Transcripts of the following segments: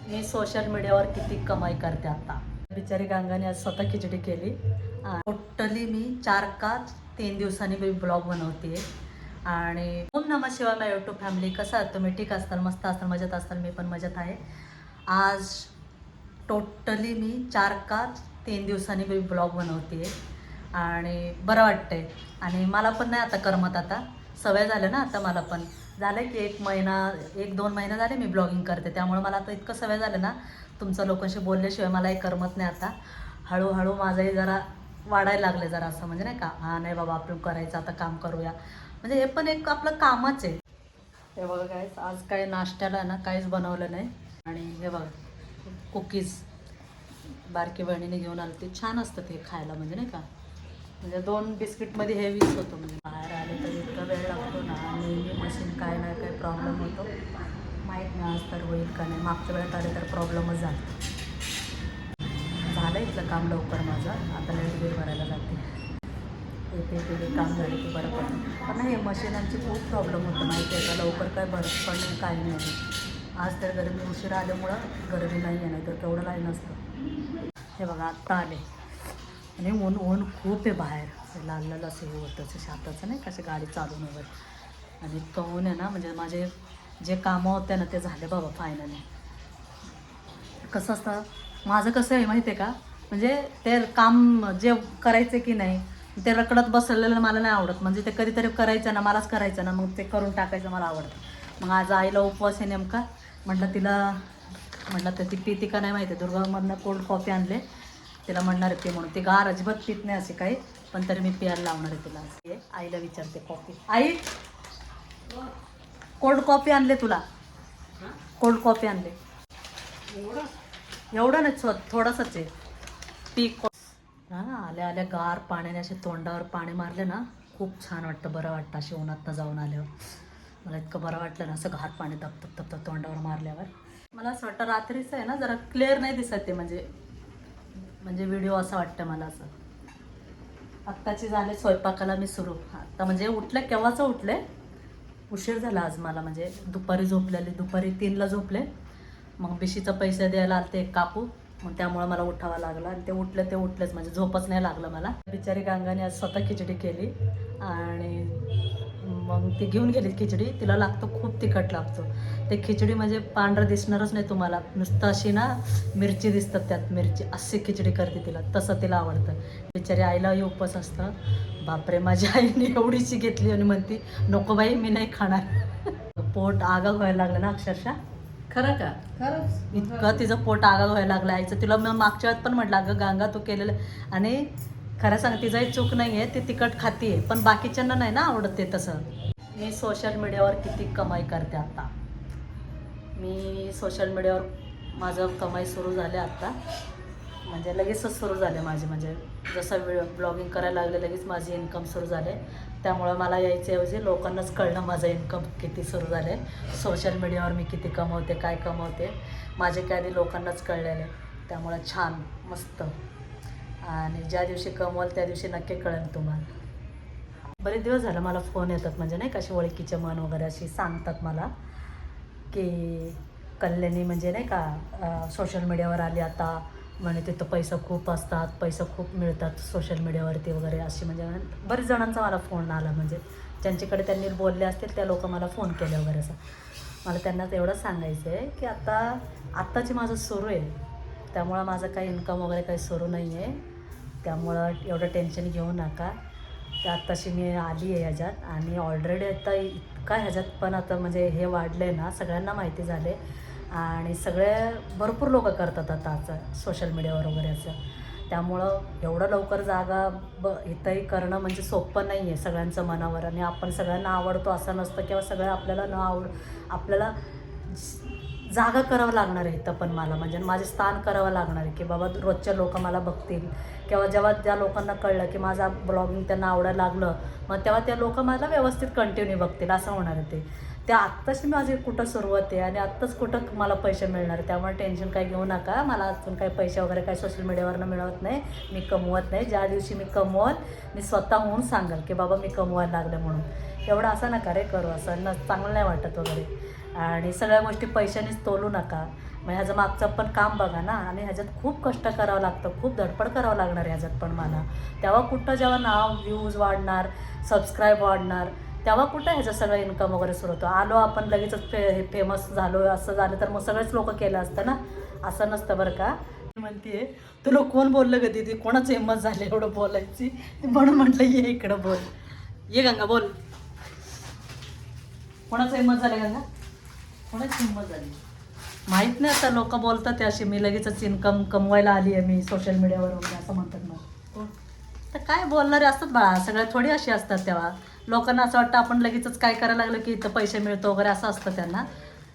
मी social मीडियावर किती कमाई करते आता. बिचारी गंगाने आज स्वतः खिचडी केली. टोटली मी 4 का 3 दिवसांनी मी ब्लॉग बनवते. आणि ओम नमः शिवाय माझ्या यूट्यूब फॅमिली. कसं आहे तुम्ही? ठीक असताल, मस्त असताल, मजेत असताल. मी पण मजेत आहे. आज टोटली मी 4 का 3 दिवसांनी मी ब्लॉग बनवते आणि बरं वाटतंय. आणि मला पण नाही आता करमत, आता सवय झालं ना. आता मला पण झालं की 1-2 महिना झाले मी ब्लॉगिंग करते. त्यामुळे मला आता इतकं सवय झालं ना, तुमच्या लोकांशी बोलल्याशिवाय मलाही करमत नाही. आता हळूहळू माझंही जरा वाढायला लागले, जरा असं म्हणजे नाही का, हां नाही बाबा आपण करायचं, आता काम करूया. म्हणजे हे पण एक आपलं कामच आहे. हे बघा काय, आज काय नाश्त्याला ना काहीच बनवलं नाही. आणि हे बघा कुकीज बारकी बहिणीने घेऊन आलं. ते छान असतं ते खायला, म्हणजे नाही का. म्हणजे 2 बिस्किटमध्ये हे 20 होतं. म्हणजे बाहेर आले तर इतका वेळ लागतो ना, नेहमी मशीन काय नाही काय प्रॉब्लेम होतो. माहीत नाही आज तर होईल का नाही. मागच्या वेळेत आले तर प्रॉब्लेमच झाला. झालं इथलं काम लवकर माझं. आता लाईट बिल भरायला जाते. ते काम झालं की बरं पडतं. पण नाही, मशीनांची खूप प्रॉब्लेम होतं माहिती आहे का. लवकर काय भरत पण नाही, काही नाही. आज तर गरमी उशिरा आल्यामुळं गरमी नाही आहे, नाही तर तेवढं लाईन असतं. हे बघा आत्ता आले आणि ऊन खूप आहे बाहेर. लाल लाल असं हे होतं शाताचं नाही, कशी गाडी चालून वगैरे. आणि इतकं ऊन आहे ना, म्हणजे माझे जे कामं होते ना ते झाले बाबा फायनली. कसं असतं माझं, कसं आहे माहिती आहे का, म्हणजे ते काम जे करायचं की नाही ते रखडत बसलेलं मला नाही आवडत. म्हणजे ते कधीतरी करायचं ना, मलाच करायचं ना, मग ते करून टाकायचं मला आवडतं. मग आज आईला उपवास आहे नेमका. म्हटलं तर ती पिती का नाही माहिती आहे. दुर्गामधनं कोल्ड कॉफी आणले, तिला म्हणणार आहे ते म्हणून. ती गार अजिबात पित नाही असे काही, पण तरी मी प्यायला लावणार आहे तिला. हे आईला विचारते कॉफी. आई कोल्ड कॉफी आणले तुला? कोल्ड कॉफी आणले. एवढं नाही, थोडंसंच आहे. टी हां, आल्या आल्या गार पाण्याने असे तोंडावर पाणी मारले ना, खूप छान वाटतं, बरं वाटतं. असे उन्हातनं जाऊन आल्यावर मला इतकं बरं वाटलं ना, असं गार पाणी तप तोंडावर मारल्यावर. मला असं वाटतं रात्रीचं आहे ना, जरा क्लिअर नाही दिसत ते. म्हणजे व्हिडिओ असं वाटतं मला. असं आत्ताची झाले स्वयंपाकाला मी सुरू. आता म्हणजे उठले, केव्हाचं उठले, उशीर झाला आज मला. म्हणजे दुपारी झोपलेले, दुपारी 3ला झोपले. मग बिशीचा पैसे द्यायला आलते एक काकू, मग त्यामुळे मला उठावं लागलं. आणि ते उठलेच, म्हणजे झोपच नाही लागलं मला. बिचारी गंगाने आज स्वतः खिचडी केली आणि मग ती घेऊन गेली खिचडी. तिला लागतो, खूप तिखट लागतो ते खिचडी. म्हणजे पांढरं दिसणारच नाही तुम्हाला, नुसतं अशी ना मिरची दिसतात त्यात, मिरची अशी खिचडी करते तिला, तसं तिला आवडतं. बिचारी आईलाही उपवास असतं. बापरे, माझ्या आईने एवढीशी घेतली आणि म्हणती नको बाई मी नाही खाणार. पोट आगा व्हायला लागलं ना अक्षरशः. खरं का? खरंच इतकं तिचं पोट आगा व्हायला लागलं आईचं. तिला मी मागच्या वेळेत पण म्हटलं अगं गंगा तू केलेलं. आणि खरं सांग, तिचाही चूक नाही आहे, ती तिखट खाती आहे, पण बाकीच्यांना नाही ना आवडत ते तसं. मी सोशल मीडियावर किती कमाई करते आता. मी सोशल मीडियावर माझं कमाई सुरू झाले आत्ता. म्हणजे लगेचच सुरू झाले माझे. म्हणजे जसं ब्लॉगिंग करायला लागले लगेच माझी इन्कम सुरू झाले. त्यामुळं मला यायच्याऐवजी लोकांनाच कळलं माझं इन्कम किती सुरू झाले. सोशल मीडियावर मी किती कमवते, काय कमवते, माझे काय आधी लोकांनाच कळलेले. त्यामुळं छान मस्त. आणि ज्या दिवशी कमवाल त्या दिवशी नक्की कळेल तुम्हाला. बरेच दिवस झालं मला फोन येतात, म्हणजे नाही कशी ओळखीचे मन वगैरे अशी सांगतात मला की कल्याणी म्हणजे नाही का सोशल मीडियावर आली आता, म्हणे तिथं पैसा खूप असतात, पैसा खूप मिळतात सोशल मीडियावरती वगैरे अशी. म्हणजे बरेच जणांचा मला फोन आला, म्हणजे ज्यांच्याकडे त्यांनी बोलले असतील त्या लोक मला फोन केले वगैरे असं. मला त्यांना एवढंच सांगायचं आहे की आत्ताची माझं सुरू आहे, त्यामुळं माझं काही इन्कम वगैरे काही सुरू नाही आहे. त्यामुळं एवढं टेन्शन घेऊ नका. तर आत्ताशी मी आली आहे ह्याच्यात. आणि ऑलरेडी आता इतका ह्याच्यात पण आता म्हणजे हे वाढलं आहे ना, सगळ्यांना माहिती झाले. आणि सगळे भरपूर लोक करतात आता सोशल मीडियावर वगैरे असं. त्यामुळं एवढं लवकर जागा इथंही करणं म्हणजे सोपं नाही आहे सगळ्यांचं मनावर. आणि आपण सगळ्यांना आवडतो असं नसतं, किंवा सगळं आपल्याला आपल्याला जागा करावं लागणार आहे इथं पण मला. म्हणजे माझे स्थान करावं लागणार आहे की बाबा रोजच्या लोक मला बघतील, किंवा जेव्हा ज्या लोकांना कळलं की माझा ब्लॉगिंग त्यांना आवडायला लागलं, मग तेव्हा त्या लोक मला व्यवस्थित कंटिन्यू बघतील, असं होणार आहे ते आत्ताच माझी कुठं सुरुवात आहे आणि आत्ताच कुठं मला पैसे मिळणार आहे. त्यामुळे टेन्शन काही घेऊ नका. मला अजून काही पैसे वगैरे काही सोशल मीडियावरनं मिळवत नाही, मी कमवत नाही. ज्या दिवशी मी कमवत मी स्वतःहून सांगाल की बाबा मी कमवायला लागले म्हणून. एवढं असं नका रे करू, असं चांगलं नाही वाटत वगैरे. आणि सगळ्या गोष्टी पैशानेच तोलू नका. मग ह्याचं मागचं पण काम बघा ना. आणि ह्याच्यात खूप कष्ट करावं लागतं, खूप धडपड करावं लागणार ह्याच्यात पण मला. तेव्हा कुठं जेव्हा नाव व्ह्यूज वाढणार, सबस्क्राईब वाढणार, तेव्हा कुठं ह्याचं सगळं इन्कम वगैरे सुरू होतं. आलो आपण लगेचच फेमस झालो असं झालं तर मग सगळेच लोक केलं असतं ना, असं नसतं बरं का. म्हणते तुला कोण बोललं ग दीदी, कोणाचं हिंमत झाली एवढं बोलायची, म्हणून म्हटलं ये इकडं बोल. ये गंगा बोल, कोणाचं हिंमत झालं गंगा, कोणाची हिंमत झाली माहीत नाही. आता लोक बोलतात अशी मी लगेचच इन्कम कमवायला आली आहे मी सोशल मीडियावर वगैरे असं म्हणतात. मग तर काय बोलणारे असतात बाळा, सगळ्या थोडी अशी असतात. तेव्हा लोकांना असं वाटतं आपण लगेचच काय करायला लागलं की इथं पैसे मिळतो वगैरे असं असतं त्यांना.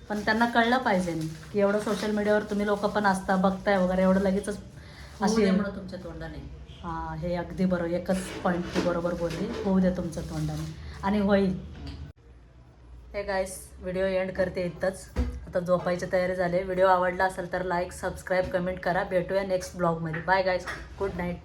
पण त्यांना कळलं पाहिजे की एवढं सोशल मीडियावर तुम्ही लोक पण असता बघताय वगैरे, एवढं लगेचच अशी तुमच्या तोंडाने. हां, हे अगदी बरोबर, एकच पॉईंट ती बरोबर बोलली, होऊ दे तुमच्या तोंडाने आणि होईल. हे गाईस, व्हिडिओ एंड करते इथंच. आता झोपायची तयारी झाली. व्हिडिओ आवडला असेल तर लाईक, सबस्क्राईब, कमेंट करा. भेटूया नेक्स्ट ब्लॉगमध्ये. बाय गाईस, गुड नाईट.